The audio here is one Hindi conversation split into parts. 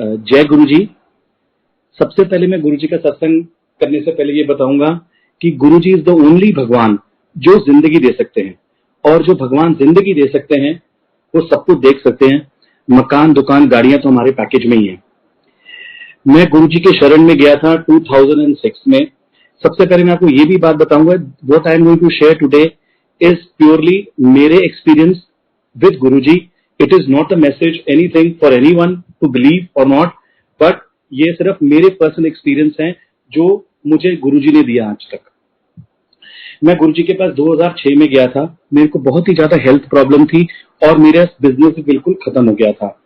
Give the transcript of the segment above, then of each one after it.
जय गुरु जी। सबसे पहले मैं गुरु जी का सत्संग करने से पहले ये बताऊंगा कि गुरु जी इज द ओनली भगवान जो जिंदगी दे सकते हैं, और जो भगवान जिंदगी दे सकते हैं वो सब कुछ देख सकते हैं। मकान, दुकान, गाड़ियां तो हमारे पैकेज में ही है। मैं गुरु जी के शरण में गया था 2006 में। सबसे पहले मैं आपको ये भी बात बताऊंगा, what I am going to share today is purely मेरे experience with Guru ji. It is not a message anything for anyone to believe और नॉट, बट ये सिर्फ मेरे पर्सनल एक्सपीरियंस हैं जो मुझे गुरु जी ने दिया आज तक। मैं गुरु जी के पास 2006 में गया था। मेरे को बहुत ही ज्यादा हेल्थ प्रॉब्लम थी और मेरा बिजनेस बिल्कुल खत्म हो गया था।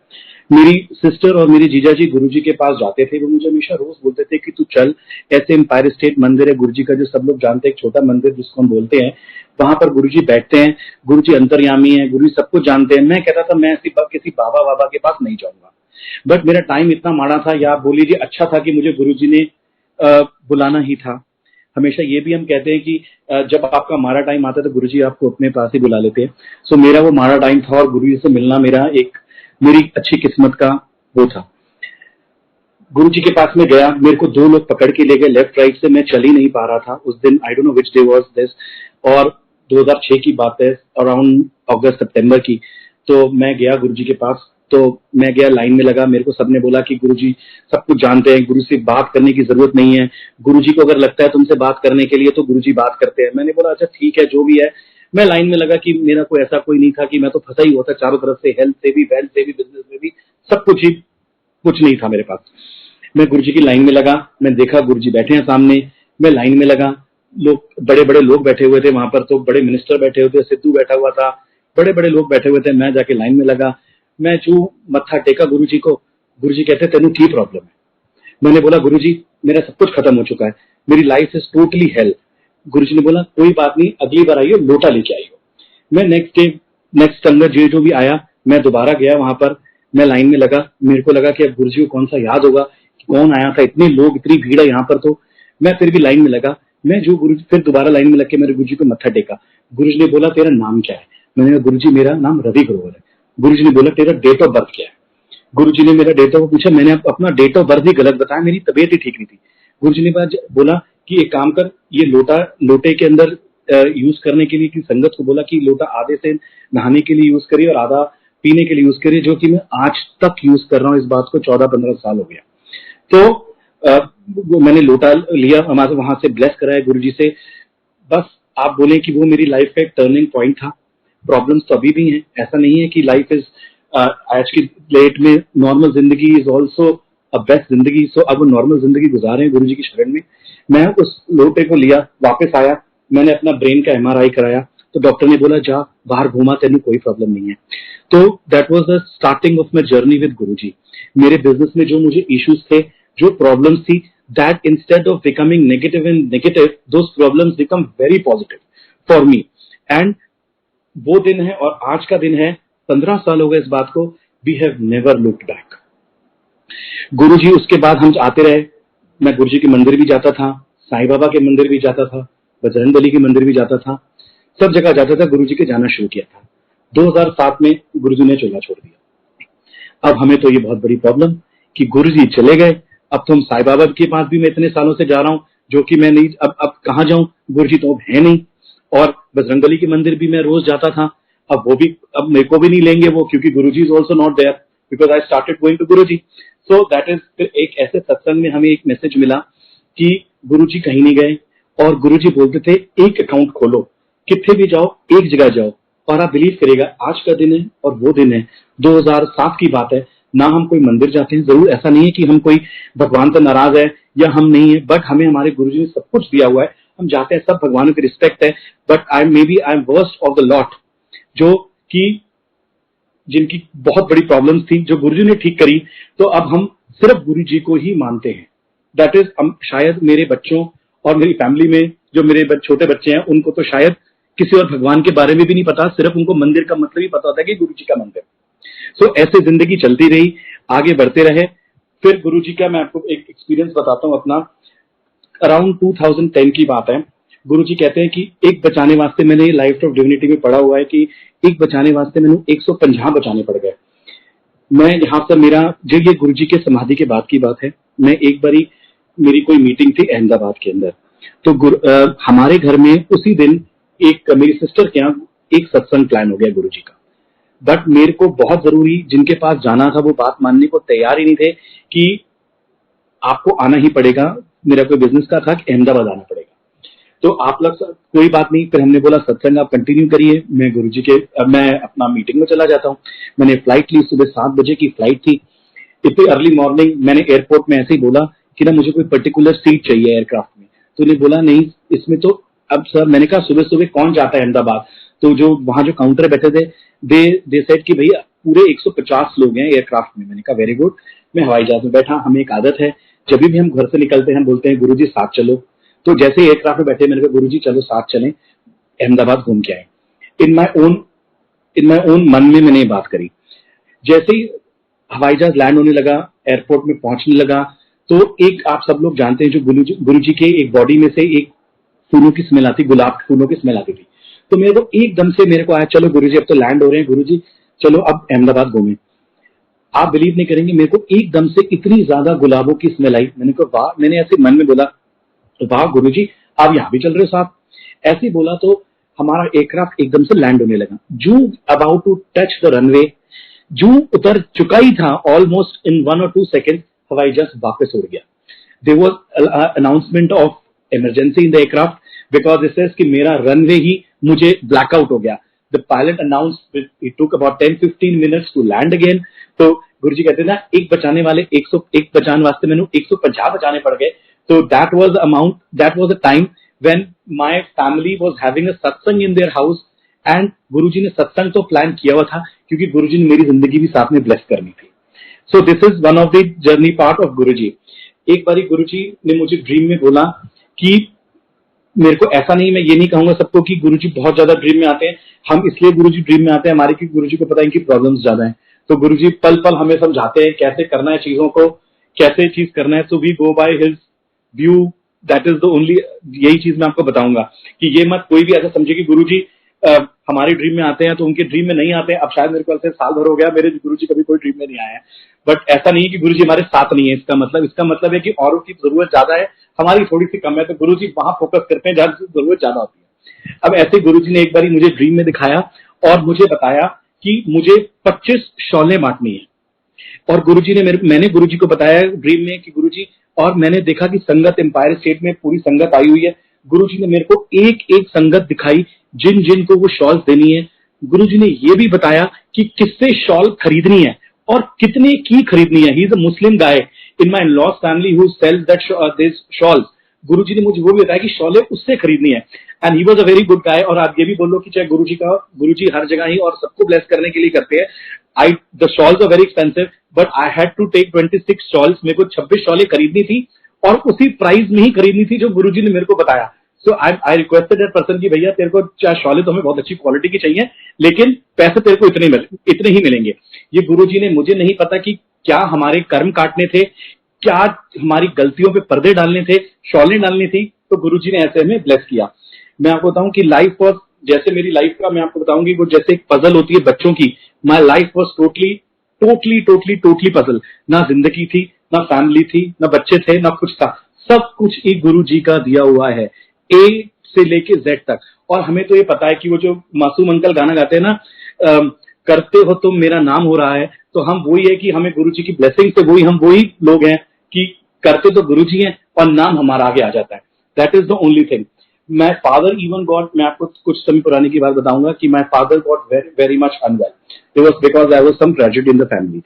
मेरी सिस्टर और मेरे जीजा जी गुरु जी के पास जाते थे। वो मुझे हमेशा रोज बोलते थे कि तू चल, ऐसे एम्पायर स्टेट मंदिर है गुरु जी का, जो सब लोग जानते हैं, एक छोटा मंदिर जिसको हम बोलते हैं, वहां पर गुरु जी बैठते हैं। गुरु जी अंतर्यामी है, गुरु जी सब कुछ जानते हैं। मैं कहता था मैं किसी बाबा बाबा के पास नहीं जाऊंगा, बट मेरा टाइम इतना माड़ा था, या आप बोल लीजिए अच्छा था, कि मुझे गुरु जी ने बुलाना ही था। हमेशा ये भी हम कहते हैं कि जब आपका माड़ा टाइम आता है तो गुरु जी आपको अपने पास ही बुला लेते हैं। सो मेरा वो माड़ा टाइम था और गुरु जी से मिलना मेरी अच्छी किस्मत का वो था। गुरु जी के पास में गया, मेरे को दो लोग पकड़ के ले गए लेफ्ट राइट से। मैं चल ही नहीं पा रहा था उस दिन। I don't know which day was this, और 2006 की बात है, अराउंड अगस्त सितंबर की। तो मैं गया गुरु जी के पास। तो मैं गया, लाइन में लगा। मेरे को सबने बोला कि गुरु जी सब कुछ जानते हैं, गुरु से बात करने की जरूरत नहीं है। गुरु जी को अगर लगता है तुमसे बात करने के लिए तो गुरु जी बात करते हैं। मैंने बोला अच्छा ठीक है, जो भी है। मैं लाइन में लगा कि मेरा कोई ऐसा कोई नहीं था, कि मैं तो फंसा ही होता चारों तरफ से, हेल्थ से भी, वेल्थ से भी, बिजनेस में भी, सब कुछ नहीं था मेरे पास। मैं गुरु जी की लाइन में लगा। मैं देखा गुरु जी बैठे हैं सामने। मैं लाइन में लगा, लोग, बड़े बड़े लोग बैठे हुए थे वहां पर। तो बड़े मिनिस्टर बैठे हुए थे, सिद्धू बैठा हुआ था, बड़े बड़े लोग बैठे हुए थे। मैं जाके लाइन में लगा। मैं जो मत्था टेका गुरु जी को, गुरु जी कहते तेनू की प्रॉब्लम है। मैंने बोला गुरु जी मेरा सब कुछ खत्म हो चुका है, मेरी लाइफ इज टोटली हेल। गुरु जी ने बोला कोई बात नहीं, अगली बार आइयो, लोटा लेके आइयो। मैं नेक्स्ट संगत जो भी आया, मैं दोबारा गया वहां पर। मैं लाइन में लगा। मेरे को लगा कि अब गुरु जी को कौन सा याद होगा कि कौन आया था, इतने लोग, इतनी भीड़ है यहाँ पर। तो मैं फिर भी लाइन में लगा। मैं जो गुरु फिर दोबारा लाइन में लग के मेरे गुरु जी को मत्था टेका। गुरु जी ने बोला तेरा नाम क्या है? मैंने कहा गुरु जी मेरा नाम रवि ग्रोवर है। गुरु जी ने बोला तेरा डेट ऑफ बर्थ क्या है? गुरु जी ने मेरा डेट ऑफ पूछा। मैंने अपना डेट ऑफ बर्थ ही गलत बताया, मेरी तबीयत ही ठीक नहीं थी। गुरु जी ने बोला कि एक काम कर, ये लोटे के अंदर यूज करने के लिए, कि संगत को बोला कि लोटा आधे से नहाने के लिए यूज करिए और आधा पीने के लिए यूज करिए, जो कि मैं आज तक यूज कर रहा हूँ। इस बात को 14-15 साल हो गया। तो मैंने लोटा लिया, हमारे वहां से ब्लेस कराया गुरु जी से। बस आप बोले कि वो मेरी लाइफ का एक टर्निंग पॉइंट था। प्रॉब्लम्स तो अभी भी हैं, ऐसा नहीं है कि लाइफ इज आज की डेट में नॉर्मल जिंदगी इज ऑल्सो अ बेस्ट जिंदगी। सो अब नॉर्मल जिंदगी गुजार रहे हैं गुरु जी की शरण में। मैं उस लोटे को लिया, वापस आया, मैंने अपना ब्रेन का MRI कराया। तो डॉक्टर ने बोला जा बाहर घूमा, तेन कोई प्रॉब्लम नहीं है। तो that was the starting of my journey with Guru जी। मेरे बिजनेस में जो मुझे इश्यूज थे, जो प्रॉब्लम्स थी, that instead of becoming negative, those problems become very positive for me. And वो दिन है और आज का दिन है, 15 साल हो गए इस बात को। We have never looked back. Guru ji उसके बाद हम आते रहे। मैं गुरु जी के मंदिर भी जाता था, साईं बाबा के मंदिर भी जाता था, बजरंगबली के मंदिर भी जाता था, सब जगह जाता था। गुरु जी के जाना शुरू किया था। 2007 में गुरु जी ने चोला छोड़ दिया। अब हमें तो ये बहुत बड़ी प्रॉब्लम कि गुरु जी चले गए। अब तो हम साईं बाबा के पास भी मैं इतने सालों से जा रहा हूँ, जो कि मैं नहीं, अब कहाँ जाऊं, गुरु जी तो अब है नहीं। और बजरंगबली के मंदिर भी मैं रोज जाता था, अब वो भी, अब मेरे को भी नहीं लेंगे वो, क्योंकि Guru ji is also not there, because I started going to Guru ji. So that is, फिर एक ऐसे सत्संग में हमें एक मैसेज मिला कि गुरु जी कहीं नहीं गए। और गुरु जी बोलते थे एक अकाउंट खोलो, कितने भी जाओ, एक जगह जाओ। और आप बिलीव करेगा, आज का दिन है और वो दिन है 2007 की बात है ना। हम कोई मंदिर जाते हैं, जरूर ऐसा नहीं है कि हम कोई भगवान से नाराज है या हम नहीं है, बट हमें हमारे गुरु जी ने सब कुछ दिया हुआ है। हम जाते हैं, सब भगवानों की रिस्पेक्ट है, but I am worst of the lot, जो कि जिनकी बहुत बड़ी प्रॉब्लम्स थी, जो गुरु जी ने ठीक करी। तो अब हम सिर्फ गुरु जी को ही मानते हैं। दैट इज, शायद मेरे बच्चों और मेरी फैमिली में जो मेरे छोटे बच्चे हैं, उनको तो शायद किसी और भगवान के बारे में भी नहीं पता, सिर्फ उनको मंदिर का मतलब ही पता होता है कि गुरु जी का मंदिर। सो ऐसे जिंदगी चलती रही, आगे बढ़ते रहे। फिर गुरु जी का मैं आपको एक एक्सपीरियंस बताता हूँ अपना। अराउंड 2010 की बात है। गुरु जी कहते हैं कि एक बचाने वास्ते, मैंने लाइफ ऑफ डिविनिटी में पढ़ा हुआ है कि एक बचाने वास्ते मैंने 150 बचाने पड़ गए। मैं यहाँ से मेरा जो ये गुरुजी के समाधि के बाद की बात है, मैं एक बारी मेरी कोई मीटिंग थी अहमदाबाद के अंदर, तो हमारे घर में उसी दिन एक मेरी सिस्टर के यहाँ एक सत्संग प्लान हो गया गुरुजी का। बट मेरे को बहुत जरूरी जिनके पास जाना था वो बात मानने को तैयार ही नहीं थे कि आपको आना ही पड़ेगा। मेरा कोई बिजनेस का था कि अहमदाबाद आना पड़ेगा, तो आप लोग कोई बात नहीं। फिर हमने बोला सत्संग आप कंटिन्यू करिए, मैं गुरुजी के मैं अपना मीटिंग में चला जाता हूँ। मैंने फ्लाइट ली, सुबह 7 बजे की फ्लाइट थी। इतनी अर्ली मॉर्निंग मैंने एयरपोर्ट में ऐसे ही बोला कि ना मुझे कोई पर्टिकुलर सीट चाहिए एयरक्राफ्ट में, तो उन्हें बोला नहीं इसमें तो। अब सर मैंने कहा सुबह सुबह कौन जाता है अहमदाबाद, तो जो वहां जो काउंटर बैठे थे दे सेड कि भैया पूरे 150 लोग हैं एयरक्राफ्ट में। मैंने कहा वेरी गुड। मैं हवाई जहाज में बैठा, हमें एक आदत है जब भी हम घर से निकलते हैं हम बोलते हैं गुरुजी साथ चलो। तो जैसे ही एयरक्राफ्ट में बैठे मैंने कहा गुरुजी चलो साथ चलें, अहमदाबाद घूम के आए। इन माई ओन मन में मैंने ये बात करी। जैसे ही हवाई जहाज लैंड होने लगा, एयरपोर्ट में पहुंचने लगा, तो एक आप सब लोग जानते हैं जो गुरुजी के एक बॉडी में से एक फूलों की स्मेल आती, गुलाब के फूलों की स्मेल आती थी। तो मेरे को एकदम से मेरे को आया चलो गुरुजी अब तो लैंड हो रहे हैं, गुरुजी चलो अब अहमदाबाद घूमें। आप बिलीव नहीं करेंगे, मेरे को एकदम से इतनी ज्यादा गुलाबों की स्मेल आई। मैंने कहा वाह, मैंने ऐसे मन में बोला तो वाह गुरुजी आप यहाँ भी चल रहे हो साथ। ऐसे ही बोला तो हमारा एयरक्राफ्ट एकदम से लैंड होने लगा। जो about to touch the runway, जो उतर चुका ही था ऑलमोस्ट इन 1 or 2 सेकेंड, हवाई जहाज वापस उड़ गया। There was announcement of emergency in the aircraft because it says कि मेरा रनवे ही मुझे ब्लैकआउट हो गया। The pilot announced it took about 10-15 minutes to land again. तो गुरुजी कहते हैं ना एक बचाने वाले 101 बचाने वास्ते मैंने 150 बचाने पड़ गए। So that was the time when my family was having a satsang in their house and गुरुजी ने सत्संग तो प्लान किया हुआ था क्योंकि गुरुजी ने मेरी जिंदगी भी साथ में ब्लेस करनी थी। So this is one of the journey part of गुरुजी। एक बारी गुरुजी ने मुझे ड्रीम में बोला कि मेरे को ऐसा नहीं, मैं ये नहीं कहूंगा सबको कि गुरुजी बहुत ज्यादा ड्रीम में आते हैं। हम इसलिए गुरुजी ड्रीम में आते हैं हमारे की गुरुजी को पता है इनकी प्रॉब्लम्स ज्यादा हैं, तो गुरुजी पल पल हमें समझाते हैं कैसे करना है चीजों को, कैसे चीज करना है। So we go by his view, that is the only, यही चीज मैं आपको बताऊंगा कि ये मत कोई भी ऐसा समझे कि गुरुजी हमारे ड्रीम में आते हैं तो उनके ड्रीम में नहीं आते हैं। अब शायद मेरे को ऐसे साल भर हो गया मेरे गुरुजी कभी कोई ड्रीम में नहीं आया है, बट ऐसा नहीं कि गुरुजी हमारे साथ नहीं है। इसका मतलब है कि औरों की जरूरत ज्यादा है, हमारी थोड़ी सी कम है, तो गुरुजी वहां फोकस करते हैं जहां जरूरत ज्यादा होती है। अब ऐसे गुरुजी ने एक बार मुझे ड्रीम में दिखाया और मुझे बताया कि मुझे 25 शॉलें बांटनी है। और गुरुजी ने मैंने गुरुजी को बताया ड्रीम में कि गुरुजी, और मैंने देखा कि संगत एम्पायर स्टेट में पूरी संगत आई हुई है। गुरुजी ने मेरे को एक एक संगत दिखाई जिन जिन को वो शॉल देनी है। गुरुजी ने ये भी बताया कि किससे शॉल खरीदनी है और कितने की खरीदनी है। He is a Muslim guy in my laws family who sells that this shawls. Guruji ने मुझे वो भी बताया कि शॉलें उससे खरीदनी है and he was a very good guy. और आप ये भी बोलो कि चाहे गुरुजी हर जगह ही और सबको ब्लेस करने के लिए करते हैं। The shawls are very expensive but I had to take 26 shawls. मेरे को 26 शॉलें खरीदनी थी और उसी प्राइस में ही खरीदनी थी जो गुरुजी ने मेरे को बताया। सो आई रिक्वेस्टेड दैट पर्सन कि भैया तेरे को चाहे शॉलें तो हमें बहुत अच्छी क्वालिटी की चाहिए लेकिन पैसे तेरे को इतने ही मिलेंगे। ये गुरुजी ने, मुझे नहीं पता कि क्या हमारे कर्म काटने थे, क्या हमारी गलतियों पे पर्दे डालने थे, शॉलें डालनी थी, तो गुरुजी ने ऐसे हमें ब्लेस किया। मैं आपको बताऊं कि लाइफ वॉज, जैसे मेरी लाइफ का मैं आपको बताऊंगी वो जैसे एक पजल होती है बच्चों की, my life was totally puzzle. ना जिंदगी थी, ना फैमिली थी, ना बच्चे थे, ना कुछ था, सब कुछ एक गुरुजी का दिया हुआ है, ए से लेके जेड तक। और हमें तो ये पता है कि वो जो मासूम अंकल गाना गाते हैं ना, करते हो तुम मेरा नाम हो रहा है, तो हम वही है कि हमें गुरुजी की ब्लेसिंग से हम वही लोग हैं कि करते तो गुरुजी हैं और नाम हमारा आगे आ जाता है। That is the only thing. My father even got, मैं आपको कुछ समय पुराने की बात बताऊंगा कि my father got very much unwell, it was because I was some tragedy in the family.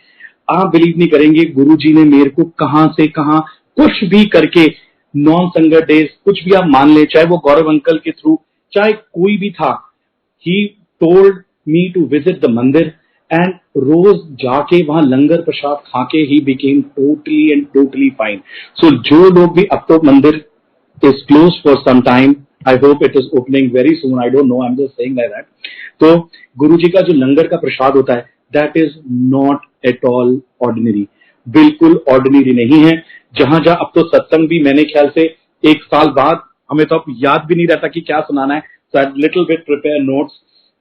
आप बिलीव नहीं करेंगे गुरुजी ने मेरे को कहां से कहां कुछ भी करके, नॉन संगत डेज कुछ भी आप मान ले, चाहे वो गौरव अंकल के थ्रू, चाहे कोई भी था, he told me to visit the mandir and रोज जाके वहां लंगर प्रसाद खाके he became totally fine. So जो लोग भी, अब तो मंदिर is closed for some time, I hope it is opening very soon, I don't know, I'm just saying like that। तो गुरुजी का जो लंगर का प्रसाद होता है that is not at all ordinary, बिल्कुल ऑर्डिनरी नहीं है। जहां जहां अब तो सत्संग भी मैंने ख्याल से 1 साल बाद, हमें तो अब याद भी नहीं रहता कि क्या सुनाना है, so I little bit prepare notes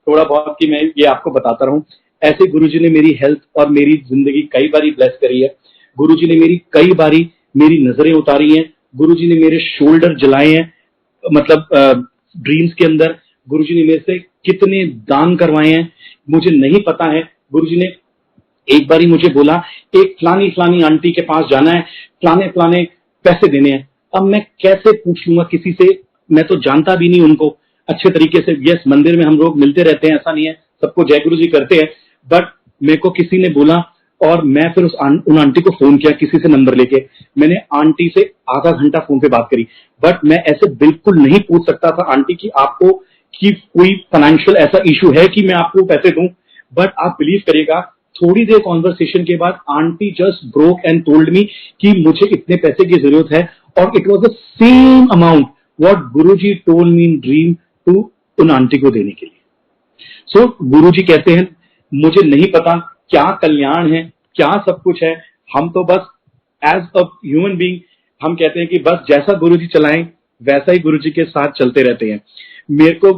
थोड़ा बहुत कि मैं ये आपको बताता रहूं। ऐसे गुरुजी ने मेरी हेल्थ और मेरी जिंदगी कई बारी ब्लेस करी है। गुरुजी ने मेरी कई बारी मेरी नजरें उतारी हैं। गुरुजी ने मेरे शोल्डर जलाए हैं, मतलब ड्रीम्स के अंदर। गुरुजी ने मेरे से कितने दान करवाए हैं मुझे नहीं पता है। गुरुजी ने एक बारी मुझे बोला, एक फलानी फलानी आंटी के पास जाना है, फलाने फलाने पैसे देने हैं। अब मैं कैसे पूछ लूंगा किसी से, मैं तो जानता भी नहीं उनको अच्छे तरीके से। यस, मंदिर में हम लोग मिलते रहते हैं, ऐसा नहीं है, सबको जय गुरु जी करते हैं, बट मेरे को किसी ने बोला और मैं फिर उन आंटी को फोन किया किसी से नंबर लेके। मैंने आंटी से आधा घंटा फोन पे बात करी, बट मैं ऐसे बिल्कुल नहीं पूछ सकता था आंटी की आपको कि कोई फाइनेंशियल ऐसा इशू है कि मैं आपको पैसे दूं। बट आप बिलीव करिएगा, थोड़ी देर कॉन्वर्सेशन के बाद aunty just broke and told me कि मुझे इतने पैसे की जरूरत है, और it was the same amount what Guruji told me in dream to उन आंटी को देने के लिए। सो गुरुजी कहते हैं मुझे नहीं पता क्या कल्याण है, क्या सब कुछ है, हम तो बस एज अ ह्यूमन बीइंग हम कहते हैं कि बस जैसा गुरुजी चलाएं वैसा ही गुरुजी के साथ चलते रहते हैं। मेरे को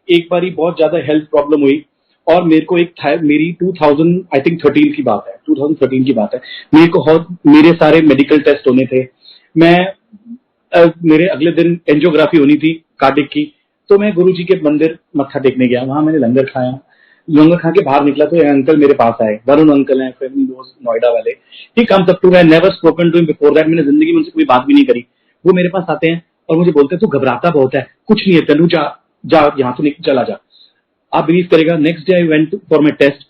एक बारी बहुत ज्यादा हेल्थ प्रॉब्लम हुई और मेरे को मेरी 2000 आई थिंक 13 की बात है, 2013 की बात है। मेरे सारे मेडिकल टेस्ट होने थे। मेरे अगले दिन एंजियोग्राफी होनी थी कार्डिक की, तो मैं गुरुजी के मंदिर मत्था टेकने गया। वहां मैंने लंगर खाया। लंगर खा के बाहर निकला तो एक अंकल मेरे पास आए, वरुण अंकल हैं, फैमिली दोस्त नोएडा वाले। He comes up to me, I never spoken to him before that, मैंने जिंदगी में उनसे कोई बात भी नहीं करी। वो मेरे पास आते हैं और मुझे बोलते हैं तू घबराता बहुत है, कुछ नहीं है, तनु जा यहाँ से चला जा। आप बिलीव करेगा, next day I went for my test.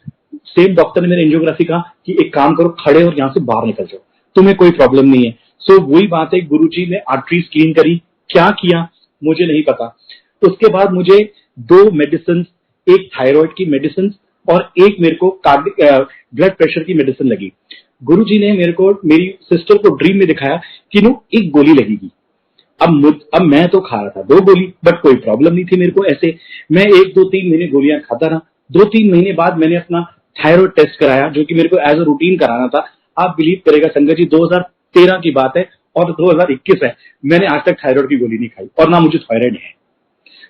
Same doctor ने मेरे एंजियोग्राफी कहा कि एक काम करो, खड़े और यहाँ से बाहर निकल जाओ, तुम्हें कोई प्रॉब्लम नहीं है। सो वही बात है, गुरुजी ने आर्टरीज क्लीन करी, क्या किया मुझे नहीं पता। तो उसके बाद मुझे 2 मेडिसिन, एक थायराइड की मेडिसिन और एक मेरे को ब्लड प्रेशर की मेडिसिन लगी। गुरुजी ने मेरे को, मेरी सिस्टर को ड्रीम में दिखाया कि नो एक गोली लगेगी। अब मैं तो खा रहा था 2 गोली, बट कोई प्रॉब्लम नहीं थी मेरे को। ऐसे मैं 1, 2, 3 महीने गोलियां खाता रहा। 2-3 महीने बाद मैंने अपना थायराइड टेस्ट कराया, जो कि मेरे को एज अ रूटीन कराना था। आप बिलीव करेगा संगत जी, 2013 की बात है और 2021 है, मैंने आज तक थायराइड की गोली नहीं खाई और ना मुझे थायराइड है।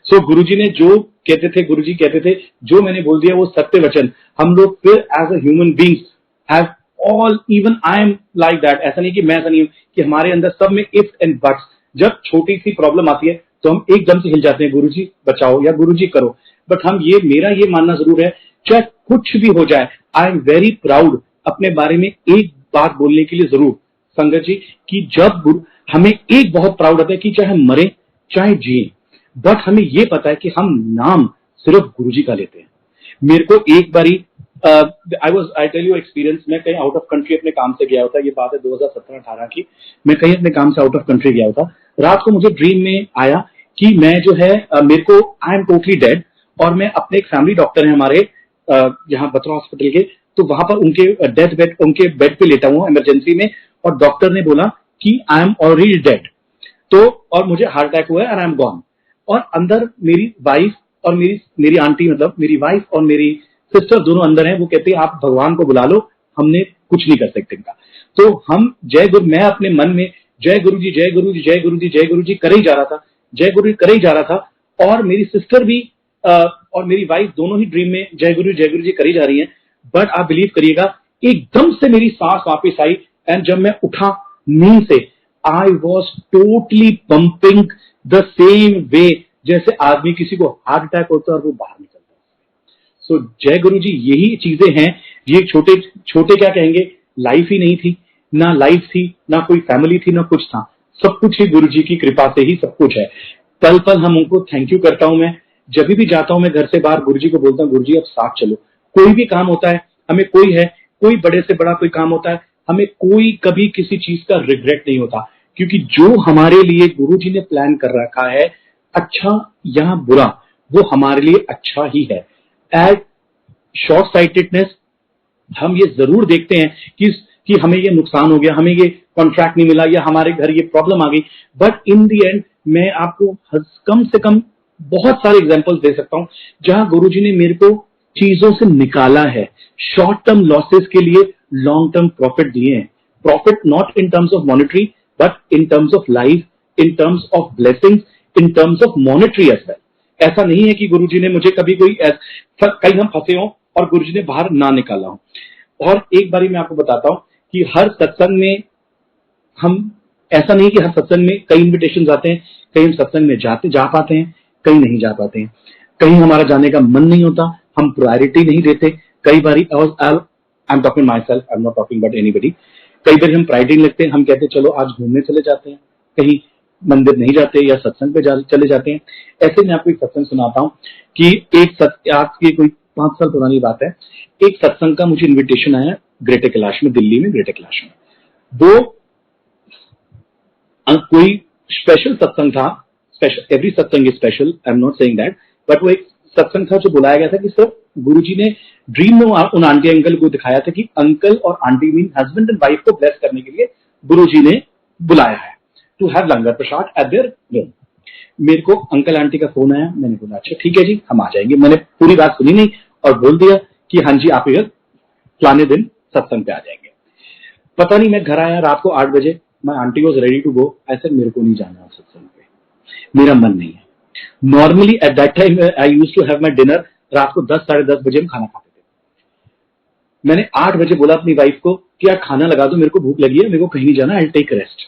सो गुरुजी ने जो कहते थे, गुरुजी कहते थे जो मैंने बोल दिया वो सत्य वचन। हम लोग फिर as a human beings have all, even I am like that. ऐसा नहीं कि मैं ऐसा नहीं हूं, कि हमारे अंदर सब में इफ एंड बट्स। जब छोटी सी प्रॉब्लम आती है तो हम एकदम से हिल जाते हैं, गुरुजी बचाओ या गुरुजी करो। बट मेरा ये मानना जरूर है, चाहे कुछ भी हो जाए, आई एम वेरी प्राउड अपने बारे में एक बात बोलने के लिए जरूर संगत जी, कि जब हमें एक बहुत प्राउड होता है कि चाहे हम मरे चाहे जिए, बट हमें ये पता है कि हम नाम सिर्फ गुरुजी का लेते हैं। मेरे को एक बारी आई टेल यू एक्सपीरियंस, मैं कहीं आउट ऑफ कंट्री अपने काम से गया होता, ये बात है 2017-18 की। मैं कहीं अपने काम से आउट ऑफ कंट्री गया होता। रात को मुझे ड्रीम में आया कि मैं जो है मेरे को आई एम टोटली डेड, और मैं अपने एक फैमिली डॉक्टर है हमारे यहाँ बत्रा हॉस्पिटल के, तो वहां पर उनके डेथ बेड, उनके बेड पे लेटा हुआ इमरजेंसी में, और डॉक्टर ने बोला कि आई एम ऑलरेडी डेड, तो और मुझे हार्ट अटैक हुआ है और आई एम गॉन। और अंदर मेरी वाइफ और मेरी आंटी, मतलब मेरी वाइफ और मेरी सिस्टर दोनों अंदर हैं। वो कहते हैं आप भगवान को बुला लो, हमने कुछ नहीं कर सकते इनका। तो हम मैं अपने मन में जय गुरु जी जय गुरु जी जय गुरु जी जय गुरु जी करे ही जा रहा था, जय गुरु जी करे ही जा रहा था। और मेरी सिस्टर भी और मेरी वाइफ दोनों ही ड्रीम में जय गुरु जी करी जा रही हैं। बट आप बिलीव करिएगा, एकदम से मेरी सांस वापस आई, एंड जब मैं उठा नींद से, I was totally pumping the same way जैसे आदमी किसी को हार्ट अटैक होता है और वो बाहर निकलता है। सो जय गुरु जी, यही चीजें हैं। ये छोटे छोटे क्या कहेंगे, लाइफ ही नहीं थी, ना लाइफ थी, ना कोई फैमिली थी, ना कुछ था, सब कुछ ही गुरु जी की कृपा से ही सब कुछ है। पल पल हम उनको थैंक यू करता हूं। मैं जब भी जाता हूं, मैं घर से बाहर गुरु जी को बोलता हूँ, गुरु जी अब साथ चलो। कोई भी काम होता है, हमें कोई बड़े से बड़ा कोई काम होता है, हमें कोई कभी किसी चीज का रिग्रेट नहीं होता, क्योंकि जो हमारे लिए गुरु जी ने प्लान कर रखा है, अच्छा या बुरा, वो हमारे लिए अच्छा ही है। एट शॉर्ट साइटेडनेस हम ये जरूर देखते हैं कि हमें ये नुकसान हो गया, हमें ये कॉन्ट्रैक्ट नहीं मिला, या हमारे घर ये प्रॉब्लम आ गई। बट इन दी एंड मैं आपको कम से कम बहुत सारे एग्जांपल्स दे सकता हूं जहां गुरुजी ने मेरे को चीजों से निकाला है, शॉर्ट टर्म लॉसेस के लिए लॉन्ग टर्म प्रॉफिट दिए हैं। Profit not in terms of monetary, but in terms of life, in terms of blessings, in terms of monetary as well. ऐसा नहीं है कि गुरुजी ने मुझे कभी कहीं हम फंसे हो और गुरुजी ने बाहर ना निकाला हो। और एक बारी मैं आपको बताता हूं कि हर सत्संग में हम, ऐसा नहीं कि हर सत्संग में कई इन्विटेशन आते हैं, कई हम सत्संग में जा पाते हैं, कई नहीं जा पाते हैं, कहीं हमारा जाने का मन नहीं होता, हम प्रायोरिटी नहीं देते। कई बारी I am talking my self, I am not talking about anybody. कई बार हम प्रायोरिटी नहीं लगते, हम कहते हैं चलो आज घूमने चले जाते हैं, कहीं मंदिर नहीं जाते या सत्संग पे चले जाते हैं। ऐसे में आपको एक सत्संग सुनाता हूं कि आज की कोई 5 साल पुरानी बात है, एक सत्संग का मुझे इन्विटेशन आया ग्रेटर कैलाश में, दिल्ली में ग्रेटर कैलाश में। वो कोई स्पेशल सत्संग था, स्पेशल, एवरी सत्संग is special, I am not saying that, but वो एक सत्संग था जो बुलाया गया था कि सर गुरुजी ने ड्रीम में उन आंटी अंकल को दिखाया था कि अंकल और aunty mean husband and wife को ब्लेस करने के लिए गुरुजी ने बुलाया है to have langar prasad at their room. मेरे को अंकल आंटी का फोन आया, मैंने बोला अच्छा ठीक है जी हम आ जाएंगे। मैंने पूरी बात सुनी नहीं और बोल दिया कि हाँ जी आप इधर फलाने दिन सत्संग पे आ जाएंगे। पता नहीं मैं घर आया रात को 8 बजे, my aunty was ready to go. I said मेरे को नहीं जाना सत्संग पे, मेरा मन नहीं है। Normally at that time I used to have my dinner, रात को 10 साढ़े 10 बजे हम खाना खाते थे। मैंने 8 बजे बोला अपनी वाइफ को कि यार खाना लगा दो, मेरे को भूख लगी है, मेरे को कहीं नहीं जाना, आई विल टेक रेस्ट।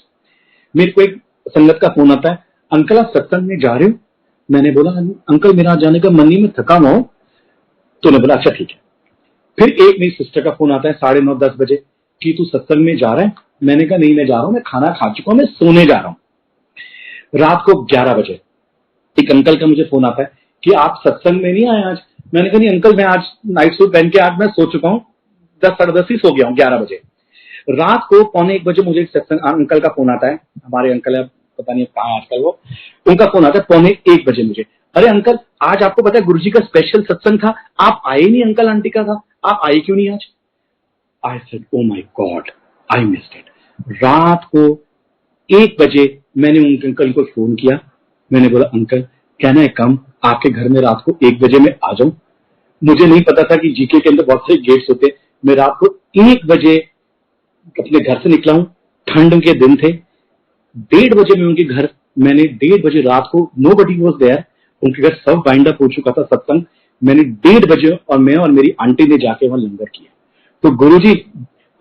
मेरे को एक संगत का फोन आता है, अंकल आप सत्संग में जा रहे हो? मैंने बोला अंकल मेरा जाने का मन नहीं, मैं थका हुआ हूं। तो ने बोला अच्छा ठीक है। फिर एक मेरी सिस्टर का फोन आता है 9:30 10 बजे कि तू सत्संग में जा रहा है? मैंने कहा नहीं मैं जा रहा हूं, मैं खाना खा चुका हूं, मैं सोने जा रहा हूं। रात को 11 बजे एक अंकल का मुझे फोन आता है कि आप सत्संग में नहीं आए आज। मैंने कहा नहीं अंकल मैं आज नाइट सूट पहन के आज मैं सो चुका हूं, 10 साढ़े 10 ही सो गया हूं 11 बजे। रात को 12:45 बजे मुझे एक सत्संग अंकल का फोन आता है, हमारे अंकल है, पता नहीं कहाँ आजकल वो, उनका फोन आता है 12:45 बजे मुझे, अरे अंकल आज आपको पता है गुरुजी का स्पेशल सत्संग था, आप आए नहीं, अंकल आंटी का था, आप आए क्यों नहीं आज? I said oh my God I missed it. रात को 1 बजे मैंने उन अंकल को फोन किया, मैंने बोला अंकल कैन आई कम, आपके घर में रात को 1 बजे मैं आ जाऊं? मुझे नहीं पता था कि जीके के अंदर बहुत सारे गेट्स होते। मैं रात को 1 बजे अपने घर से निकला हूं, ठंड के दिन थे। 1:30 बजे मैं उनके घर, मैंने 1:30 बजे रात को, नो बडी वॉज देयर, उनके घर सब वाइंड अप हो चुका था सत्संग। मैंने 1:30 बजे और मैं और मेरी आंटी ने जाके वहां लंगर किया। तो गुरुजी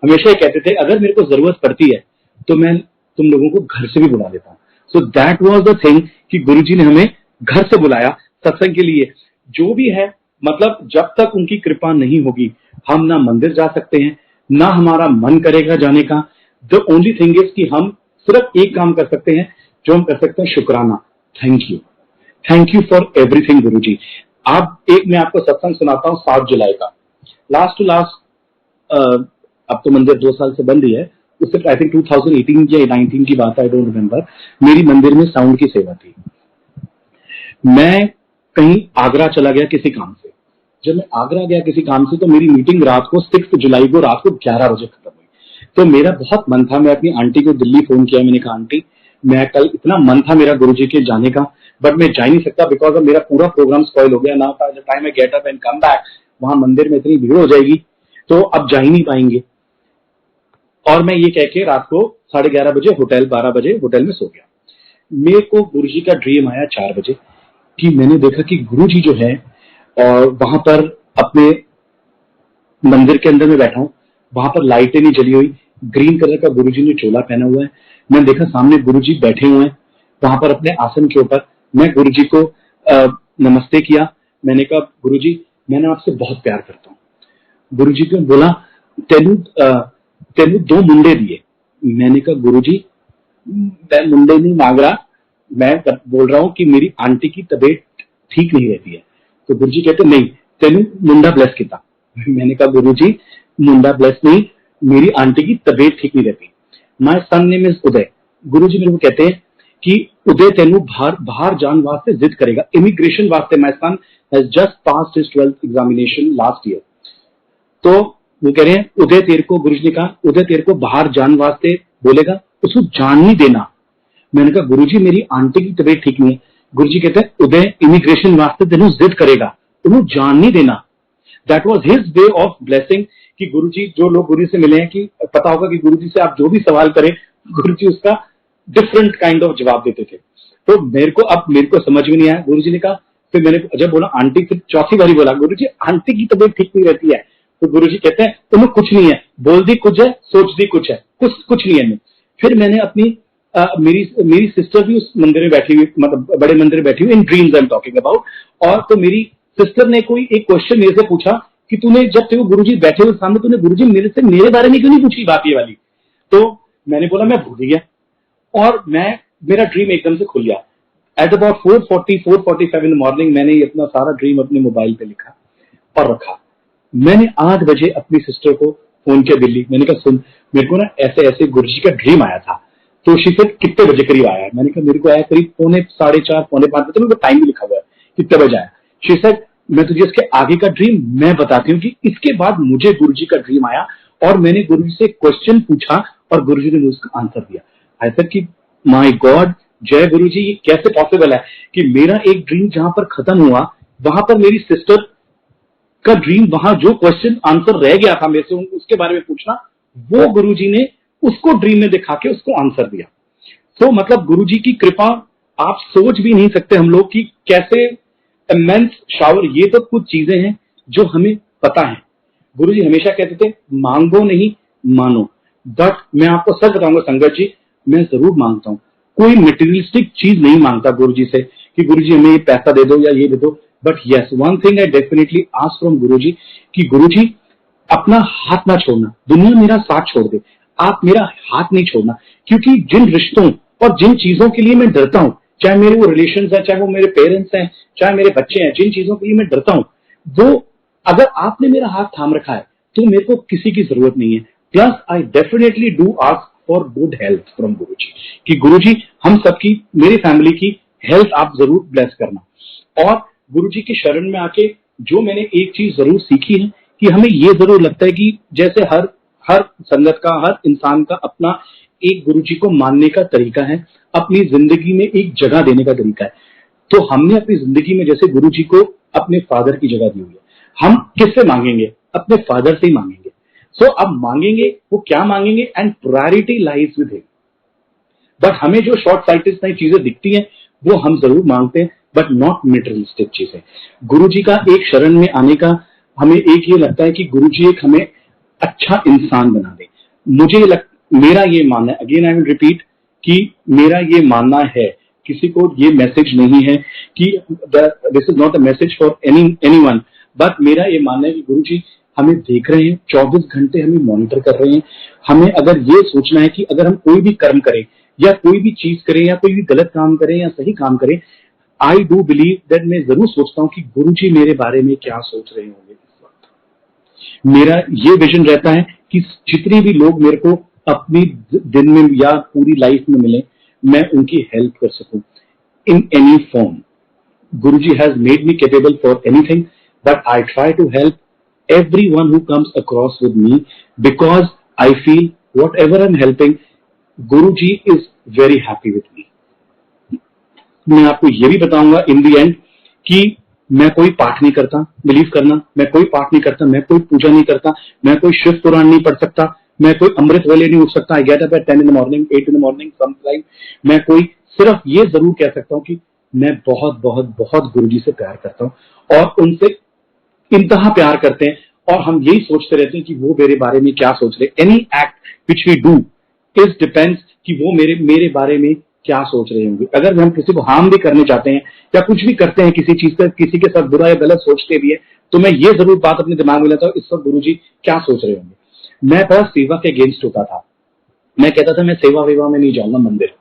हमेशा ही कहते थे अगर मेरे को जरूरत पड़ती है तो मैं तुम लोगों को घर से भी बुला लेता हूं। So that was the thing कि गुरुजी ने हमें घर से बुलाया सत्संग के लिए। जो भी है, मतलब जब तक उनकी कृपा नहीं होगी हम ना मंदिर जा सकते हैं, ना हमारा मन करेगा जाने का। द ओनली थिंग इज कि हम सिर्फ एक काम कर सकते हैं, जो हम कर सकते हैं शुक्राना। थैंक यू फॉर एवरीथिंग गुरुजी। अब एक मैं आपको सत्संग सुनाता हूँ 7 जुलाई का, लास्ट टू लास्ट। अब तो मंदिर 2 साल से बंद ही है, उससे आई थिंक 2018 या 19 की बात है, आई डोंट रिमेम्बर। मेरी मंदिर में साउंड की सेवा थी। मैं कहीं आगरा चला गया किसी काम से। जब मैं आगरा गया किसी काम से तो मेरी मीटिंग रात को 6 जुलाई को रात को 11 बजे खत्म हुई। तो मेरा बहुत मन था, मैं अपनी आंटी को दिल्ली फोन किया, मैंने कहा आंटी मैं कल, इतना मन था मेरा गुरुजी के जाने का, बट मैं जा ही नहीं सकता बिकॉज ऑफ मेरा पूरा प्रोग्राम स्पॉइल हो गया ना। Time I get up and come back, वहां मंदिर में इतनी भीड़ हो जाएगी तो अब जा ही नहीं पाएंगे। और मैं ये कह के रात को 11:30 बजे होटल, 12 बजे होटल में सो गया। मेरे को गुरुजी का ड्रीम आया 4 बजे कि मैंने देखा कि गुरुजी जो है और वहां पर अपने मंदिर के अंदर में बैठा हूं, वहां पर लाइटें नहीं जली हुई, ग्रीन कलर का गुरुजी ने चोला पहना हुआ है। मैंने देखा सामने गुरुजी बैठे हुए हैं वहां पर अपने आसन के ऊपर। मैं गुरुजी को नमस्ते किया, मैंने कहा गुरुजी मैंने आपसे बहुत प्यार करता हूँ। गुरुजी को बोला तेनू 2 मुंडे दिए। मैंने कहा गुरुजी मैं मुंडे नहीं मांग रहा, मैं बोल रहा हूँ कि मेरी आंटी की तबीयत ठीक नहीं रहती है। तो गुरुजी कहते नहीं तेनू मुंडा ब्लेस किया। मैंने कहा गुरुजी मुंडा ब्लेस नहीं, मेरी आंटी की तबीयत ठीक नहीं रहती। माय सन नेम इज उदय। गुरुजी मेरे को कहते हैं कि उदय तेनू बाहर जान वास्ते जिद करेगा, इमिग्रेशन वास्ते। My son has just passed his 12th examination last year. तो वो कह रहे हैं उदय तेरे को, गुरुजी ने कहा उदय तेरे को बाहर जान वास्ते बोलेगा, उसको जान नहीं देना। मैंने कहा गुरुजी मेरी आंटी की तबीयत ठीक नहीं है। गुरुजी कहते हैं उदय इमिग्रेशन वास्ते तेनू जिद करेगा, तुम जान नहीं देना। That was his way of blessing कि गुरुजी, जो लोग गुरु से मिले हैं कि पता होगा कि गुरुजी से आप जो भी सवाल करें गुरुजी उसका डिफरेंट काइंड ऑफ जवाब देते थे। तो मेरे को समझ में नहीं आया। गुरुजी ने कहा फिर मैंने जब बोला आंटी, फिर चौथी बारी बोला गुरुजी आंटी की तबीयत ठीक नहीं रहती है। तो गुरुजी कहते हैं तुम्हें कुछ नहीं है, बोल दी कुछ है, सोच दी कुछ है, कुछ नहीं है। फिर मैंने अपनी मेरी सिस्टर भी उस मंदिर में बैठी हुई, मतलब बड़े मंदिर में बैठी हुई, इन dreams I am talking about. और तो मेरी सिस्टर ने कोई एक क्वेश्चन मेरे से पूछा कि तूने जब तेरे गुरुजी बैठे हुए सामने, तूने गुरुजी मेरे बारे में क्यों नहीं पूछी बात ये वाली। तो मैंने बोला मैं भूल गया, और मेरा ड्रीम एकदम से खुल गया। At about 4:45 in the morning मैंने ये अपना सारा ड्रीम अपने मोबाइल पे लिखा और रखा। मैंने 8 बजे अपनी सिस्टर को फोन किया दिल्ली। मैंने कहा सुन, मेरे को ना ऐसे ऐसे गुरुजी का ड्रीम आया था। तो शी सेड कितने बजे करीब आया? मैंने कहा मेरे को आया करीब 4:45 4:45 बजे, मेरे को टाइम भी लिखा हुआ है कितने बजे आया। शी सेड मैं तुझे इसके आगे का ड्रीम मैं बताती हूँ कि इसके बाद मुझे गुरुजी का ड्रीम आया और मैंने गुरुजी से क्वेश्चन पूछा और गुरुजी ने मुझे उसका आंसर दिया। आई सेड कि माय गॉड, जय गुरुजी, ये कैसे पॉसिबल है कि मेरा एक ड्रीम जहां पर खत्म हुआ, वहां पर मेरी सिस्टर का ड्रीम, वहां जो क्वेश्चन आंसर रह गया था मेरे से उसके बारे में पूछना, वो गुरुजी ने उसको ड्रीम में दिखा के उसको आंसर दिया। तो मतलब गुरुजी की कृपा आप सोच भी नहीं सकते हम लोग कि कैसे इमेंस शावर। ये तो कुछ चीजें हैं जो हमें पता है। गुरुजी हमेशा कहते थे मांगो नहीं मानो। बट मैं आपको सच बताऊंगा संगत जी, मैं जरूर मांगता हूं। कोई मटेरियलिस्टिक चीज नहीं मांगता गुरुजी से कि गुरुजी हमें ये पैसा दे दो या ये दे दो। But yes, one thing I definitely ask from Guruji कि गुरुजी अपना हाथ ना छोड़ना, दुनिया मेरा साथ छोड़ दे, आप मेरा हाथ नहीं छोड़ना। क्योंकि जिन रिश्तों और जिन चीजों के लिए मैं डरता हूं, चाहे मेरे वो रिलेशंस हैं, चाहे वो मेरे पेरेंट्स हैं, चाहे मेरे बच्चे हैं, जिन चीजों के लिए मैं डरता हूं, वो अगर आपने मेरा हाथ थाम रखा है तो मेरे को किसी की जरूरत नहीं है। Plus I definitely do ask for good health from Guruji कि गुरुजी हम सबकी, मेरी फैमिली की हेल्थ आप जरूर ब्लेस करना। और गुरुजी की शरण में आके जो मैंने एक चीज जरूर सीखी है कि हमें ये जरूर लगता है कि जैसे हर संगत का, हर इंसान का अपना एक गुरुजी को मानने का तरीका है, अपनी जिंदगी में एक जगह देने का तरीका है। तो हमने अपनी जिंदगी में जैसे गुरुजी को अपने फादर की जगह दी हुई है, हम किससे मांगेंगे? अपने फादर से ही मांगेंगे। सो अब मांगेंगे, वो क्या मांगेंगे? And priority lies with him. But हमें जो शॉर्ट साइटेड नई चीजें दिखती हैं वो हम जरूर मांगते हैं, बट नॉट मटेरियलिस्टिक चीजें। गुरुजी का एक शरण में आने का हमें एक ये लगता है कि गुरुजी एक हमें अच्छा इंसान बना दे। मेरा ये मानना है, अगेन आई विल रिपीट, कि मेरा ये मानना है, किसी को ये मैसेज नहीं है कि this is not a message for anyone, but मेरा ये मानना है कि गुरुजी हमें देख रहे हैं, 24 घंटे हमें मॉनिटर कर रहे हैं। हमें अगर ये सोचना है कि अगर हम कोई भी कर्म करें या कोई भी चीज करें या कोई भी गलत काम करें या सही काम करें, आई डू बिलीव दैट, मैं जरूर सोचता हूं कि गुरुजी मेरे बारे में क्या सोच रहे होंगे इस वक्त। मेरा ये विजन रहता है कि जितने भी लोग मेरे को अपनी दिन में या पूरी लाइफ में मिले, मैं उनकी हेल्प कर सकूं in any form. Guruji has made me capable for anything, but I try to help everyone who comes across with me because I feel whatever I'm helping, Guruji is very happy with me. मैं आपको ये भी बताऊंगा इन दी एंड कि मैं कोई पाठ नहीं करता, बिलीव करना, मैं कोई पाठ नहीं करता, मैं कोई पूजा नहीं करता, मैं कोई शिव पुराण नहीं पढ़ सकता, मैं कोई अमृत वेले नहीं उठ सकता। I get up at 10 in the morning, 8 in the morning sometime. मैं कोई, सिर्फ ये जरूर कह सकता हूँ कि मैं बहुत बहुत बहुत गुरुजी से प्यार करता हूँ और उनसे इंतहा प्यार करते हैं, और हम यही सोचते रहते हैं कि वो मेरे बारे में क्या सोच रहे। Any act which we do is depends कि वो मेरे बारे में क्या सोच रहे होंगे। अगर हम किसी को हार्म भी करने चाहते हैं या कुछ भी करते हैं, किसी चीज का किसी के साथ बुरा या गलत सोचते भी है, तो मैं ये जरूर बात अपने दिमाग में लेता हूँ, इस वक्त गुरुजी क्या सोच रहे होंगे। मैं बड़ा सेवा के अगेंस्ट होता था। मैं कहता था मैं सेवा वेवा में नहीं जाऊंगा मंदिर।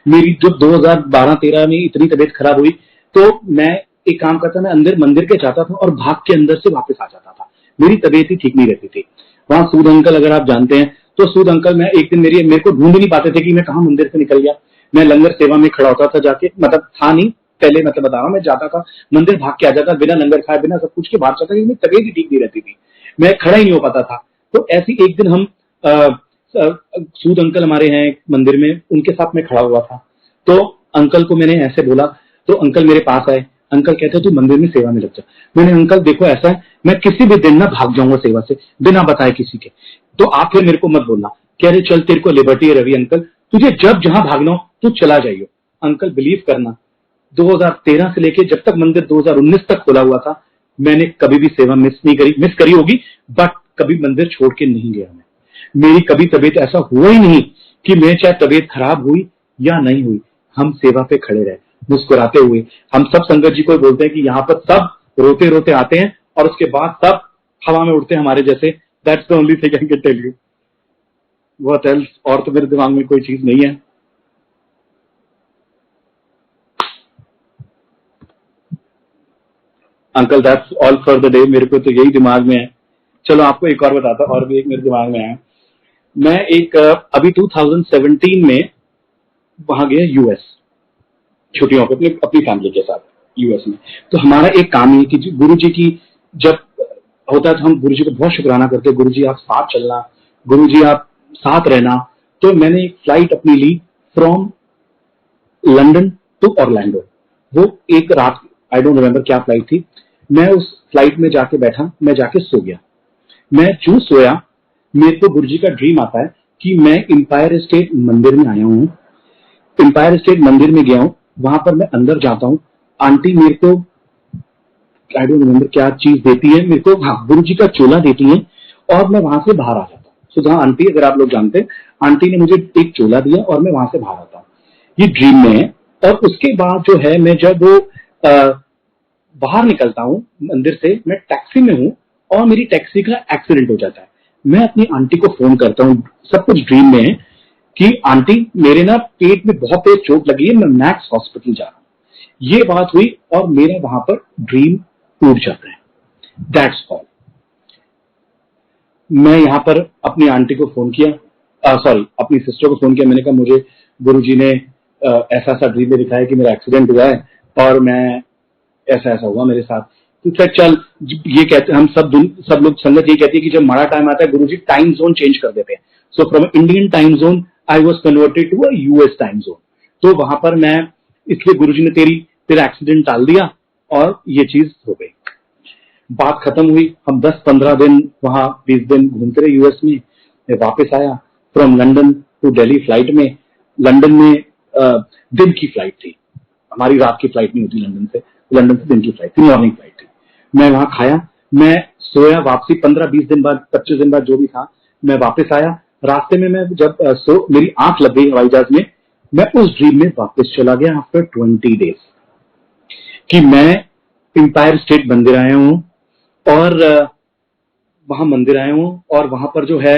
मेरी जब 2012-13 में इतनी तबीयत खराब हुई तो मैं एक काम करता, मैं अंदर मंदिर के जाता था और भाग के अंदर से वापस आ जाता था। मेरी तबीयत ही ठीक नहीं रहती थी। वहां सूद अंकल, अगर आप जानते हैं तो सूद अंकल, मैं एक दिन मेरे को ढूंढ नहीं पाते थे कि मैं कहा मंदिर से निकल गया। मैं लंगर सेवा में खड़ा होता था जाके, मतलब था नहीं पहले, मतलब बता रहा हूँ, मैं जाता था मंदिर, भाग के आ जाता, बिना लंगर खाए बिना सब कुछ के भाग जाता, क्योंकि तबीयत ही ठीक नहीं रहती थी, मैं खड़ा ही नहीं हो पाता था। तो ऐसी एक दिन हम सूद अंकल हमारे हैं मंदिर में, उनके साथ में खड़ा हुआ था। तो अंकल को मैंने ऐसे बोला तो अंकल मेरे पास आए। अंकल कहते तू मंदिर में सेवा में लग जा। मैंने, अंकल देखो ऐसा है, मैं किसी भी दिन ना भाग जाऊंगा सेवा से बिना बताए किसी के, तो आप फिर मेरे को मत बोलना। कह रहे चल तेरे को लिबर्टी है रवि अंकल, तुझे जब जहां भागना हो तू चला जाइयो। अंकल बिलीव करना, 2013 से लेके जब तक मंदिर 2019 तक खुला हुआ था, मैंने कभी भी सेवा मिस करी होगी, बट कभी मंदिर छोड़ के नहीं गया मैं। मेरी कभी तबीयत ऐसा हुआ ही नहीं कि मैं चाहे तबीयत खराब हुई या नहीं हुई, हम सेवा पे खड़े रहे मुस्कुराते हुए। हम सब संगत जी को बोलते हैं कि यहाँ पर सब रोते रोते आते हैं और उसके बाद सब हवा में उड़ते हैं हमारे जैसे। That's the only thing I can tell you. What else? और तो मेरे दिमाग में कोई चीज नहीं है। Uncle that's all for the day. मेरे को तो यही दिमाग में है। चलो आपको एक और बताता हूँ, और भी एक मेरे दिमाग में है। मैं एक अभी 2017 में वहां गया यूएस, छुट्टियों पे अपनी फैमिली के साथ यूएस में। तो हमारा एक काम है कि गुरु जी की जब होता है तो हम गुरु जी को बहुत शुक्राना करते हैं, गुरु जी आप साथ चलना, गुरु जी आप साथ रहना। तो मैंने एक फ्लाइट अपनी ली फ्रॉम लंदन टू ऑरलैंडो। वो एक रात, आई डोंट रिमेम्बर क्या फ्लाइट थी। मैं उस फ्लाइट में जाके बैठा, मैं जाके सो गया। मैं जो सोया, मेरे को गुरु जी का ड्रीम आता है कि मैं एम्पायर स्टेट मंदिर में आया हूँ, एम्पायर स्टेट मंदिर में गया हूँ। वहां पर मैं अंदर जाता हूँ, आंटी मेरे को आई डोंट रिमेम्बर क्या चीज देती है मेरे को, हाँ गुरु जी का चोला देती है, और मैं वहां से बाहर आ जाता हूँ। सुधा आंटी, अगर आप लोग जानते हैं, आंटी ने मुझे एक चोला दिया और मैं वहां से बाहर आता हूँ। ये ड्रीम में है। और उसके बाद जो है, मैं जब वो बाहर निकलता हूँ मंदिर से, मैं टैक्सी में हूँ और मेरी टैक्सी का एक्सीडेंट हो जाता है। मैं अपनी आंटी को फोन करता हूँ, सब कुछ ड्रीम में है, कि आंटी मेरे ना पेट में बहुत तेज चोट लगी है, मैं मैक्स हॉस्पिटल जा रहा हूँ। ये बात हुई और मेरा वहां पर ड्रीम टूट जाता है। That's all. मैं यहाँ पर अपनी आंटी को फोन किया, सॉरी अपनी सिस्टर को फोन किया। मैंने कहा मुझे गुरुजी ने ऐसा ऐसा ड्रीम में दिखाया कि मेरा एक्सीडेंट हुआ है और मैं ऐसा ऐसा हुआ मेरे साथ। तो फिर चल, ये कहते हम सब लोग संगत ये कहती है कि जब माड़ा टाइम आता है गुरुजी टाइम जोन चेंज कर देते हैं। So from Indian time zone I was converted to a US time zone. तो वहां पर मैं, इसलिए गुरुजी ने तेरा एक्सीडेंट टाल दिया और ये चीज हो गई। बात खत्म हुई। हम 10-15 दिन वहां 20 दिन घूमते रहे यूएस में। मैं वापस आया from London to Delhi flight में। लंदन में दिन की फ्लाइट थी, हमारी रात की फ्लाइट नहीं होती लंदन से दिन की फ्लाइट थी, मॉर्निंग फ्लाइट थी। मैं वहां खाया, मैं सोया, वापसी 15-20 दिन बाद, 25 दिन बाद जो भी था, मैं वापस आया। रास्ते में मैं जब मेरी आंख लग गई हवाई जहाज में, मैं उस ड्रीम में वापस चला गया आफ्टर 20 डेज, कि मैं एम्पायर स्टेट मंदिर आया हूं और वहां मंदिर आया हूं और वहां पर जो है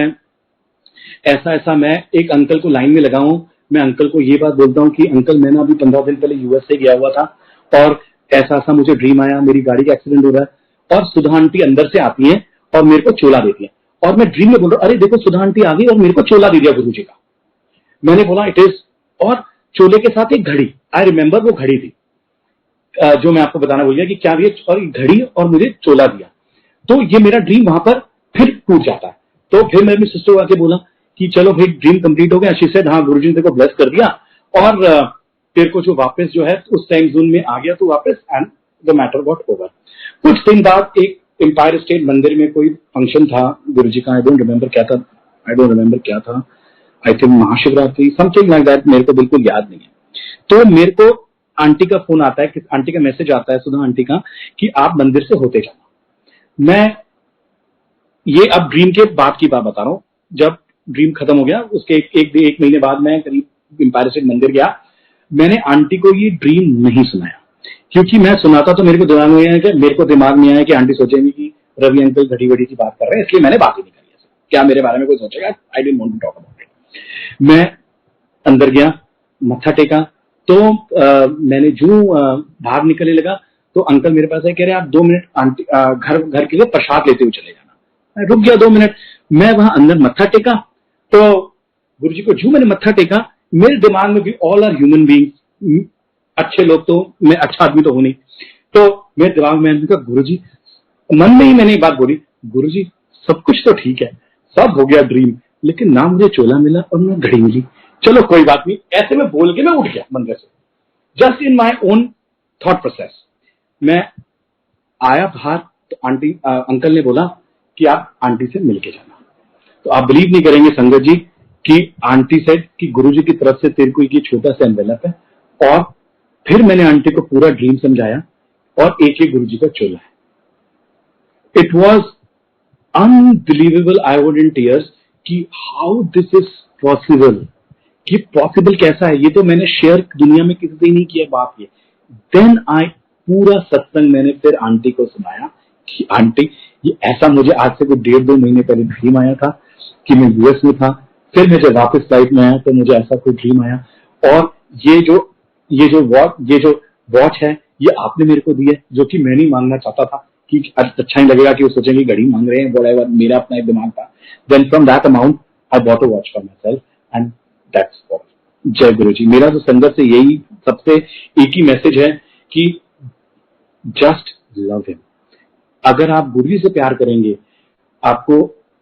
ऐसा ऐसा, मैं एक अंकल को लाइन में लगा हूं। मैं अंकल को ये बात बोलता हूं कि अंकल मैं ना अभी 15 दिन पहले यूएस से गया हुआ था और ऐसा ऐसा मुझे ड्रीम आया, मेरी गाड़ी का एक्सीडेंट हो रहा है। और सुधा आंटी अंदर से आती है और मेरे को चोला देती है, और मैं ड्रीम में बोल रहा हूँ अरे देखो सुधा आंटी आ गई और मेरे को चोला दे दिया गुरु जी का। मैंने बोला इट इज, और चोले के साथ एक घड़ी, आई रिमेम्बर वो घड़ी थी जो मैं आपको बताना भूल गया कि क्या, और घड़ी और मुझे चोला दिया। तो ये मेरा ड्रीम वहां पर फिर टूट जाता है। तो फिर मैं अपनी सिस्टर को आके बोला कि चलो भाई ड्रीम कंप्लीट हो गया। शी सेड हाँ गुरुजी ने तेरे को ब्लेस कर दिया और तेरे को जो वापस जो है उस टाइम जोन में आ गया तो वापस, and the matter got over. कुछ दिन बाद एक एम्पायर स्टेट मंदिर में कोई फंक्शन था गुरुजी का, आई डोंट रिमेम्बर क्या था, I think Mahashivratri, something like that, मेरे को बिल्कुल याद नहीं है। तो मेरे को आंटी का फोन आता है, आंटी का मैसेज आता है, सुधा आंटी का, कि आप मंदिर से होते जाना। मैं ये अब ड्रीम के बाद की बात बता रहा हूं। जब ड्रीम खत्म हो गया उसके एक महीने बाद मैं करीब एम्पायर स्टेट मंदिर गया। मैंने आंटी को ये ड्रीम नहीं सुनाया, क्योंकि मैं सुनाता तो मेरे को दिमाग में आया कि आंटी सोचेंगी कि रवि अंकल घड़ी घड़ी की बात कर रहे हैं, इसलिए मैंने बात ही नहीं करी। क्या मेरे बारे में कोई सोचेगा? I didn't want to talk about it. मैं अंदर गया, मत्था टेका, तो मैंने जो बाहर निकलने लगा तो अंकल मेरे पास है, कह रहे आप 2 मिनट आंटी घर के लिए प्रसाद लेते हुए चले जाना। मैं रुक गया 2 मिनट। मैं वहां अंदर मत्था टेका, तो गुरु जी को जो मैंने मत्था टेका, मेरे दिमाग में भी ऑल आर ह्यूमन बींग्स, अच्छे लोग, तो मैं अच्छा आदमी तो हूं नहीं। तो मेरे दिमाग में गुरु जी, मन में ही मैंने एक बात बोली, गुरु जी सब कुछ तो ठीक है, सब हो गया ड्रीम, लेकिन ना मुझे चोला मिला और ना घड़ी मिली। चलो कोई बात नहीं, ऐसे में बोल के मैं उठ गया मंदिर से, just in my own thought process. मैं आया बाहर तो अंकल ने बोला कि आप आंटी से मिलके जाना। तो आप बिलीव नहीं करेंगे संगत जी कि आंटी सेड कि गुरुजी की तरफ से तेरे को एक छोटा सा एनवेलप है और फिर मैंने आंटी को पूरा ड्रीम समझाया और एक एक गुरुजी का चोला है। It was unbelievable, I would in tears कि हाउ दिस इज पॉसिबल, कि पॉसिबल कैसा है, ये तो मैंने शेयर दुनिया में किसी से नहीं किया बात ये। देन आई पूरा सत्संग मैंने फिर आंटी को सुनाया कि आंटी ये ऐसा मुझे आज से कुछ 1.5-2 महीने पहले ड्रीम आया था कि मैं यूएस में था, फिर मैं जब वापस फ्लाइट में आया तो मुझे ऐसा कोई ड्रीम आया, और ये जो वॉच है ये आपने मेरे को दी है, जो कि मैं नहीं मांगना चाहता था कि अच्छा नहीं लगेगा कि वो सोचेंगे घड़ी मांग रहे हैं, whatever, मेरा अपना एक दिमाग था। Then from that amount I bought a watch for myself and that's all. जय गुरु जी। मेरा तो संगत से यही सबसे एक ही मैसेज है कि जस्ट लव हिम। अगर आप गुरु जी से प्यार करेंगे, आपको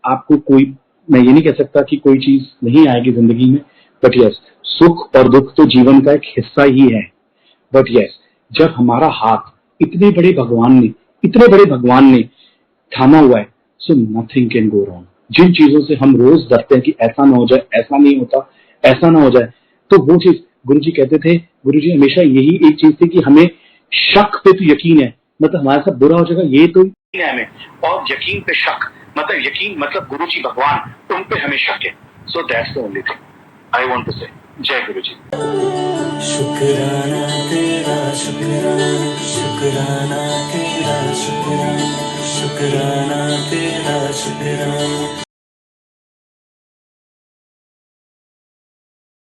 आपको कोई, मैं ये नहीं कह सकता कि कोई चीज नहीं आएगी जिंदगी में, बट यस, सुख और दुख तो जीवन का एक हिस्सा ही है। बट यस, जब हमारा हाथ इतने बड़े भगवान ने थामा हुआ है, so nothing can go wrong. जिन चीजों से हम रोज डरते हैं कि ऐसा ना हो जाए, ऐसा नहीं होता, ऐसा ना हो जाए, तो वो चीज गुरु जी कहते थे, गुरु जी हमेशा यही एक चीज थी कि हमें शक पे तो यकीन है, मतलब हमारे साथ बुरा हो जाएगा ये तो यकीन है हमें, और यकीन पे शक, मतलब यकीन मतलब गुरु जी भगवान, उन पे हमें शक है। So that's the only thing I want to say. जय गुरु जी। शुक्राना तेरा शुक्राना, शुक्राना तेरा शुक्राना, शुक्राना तेरा शुक्राना।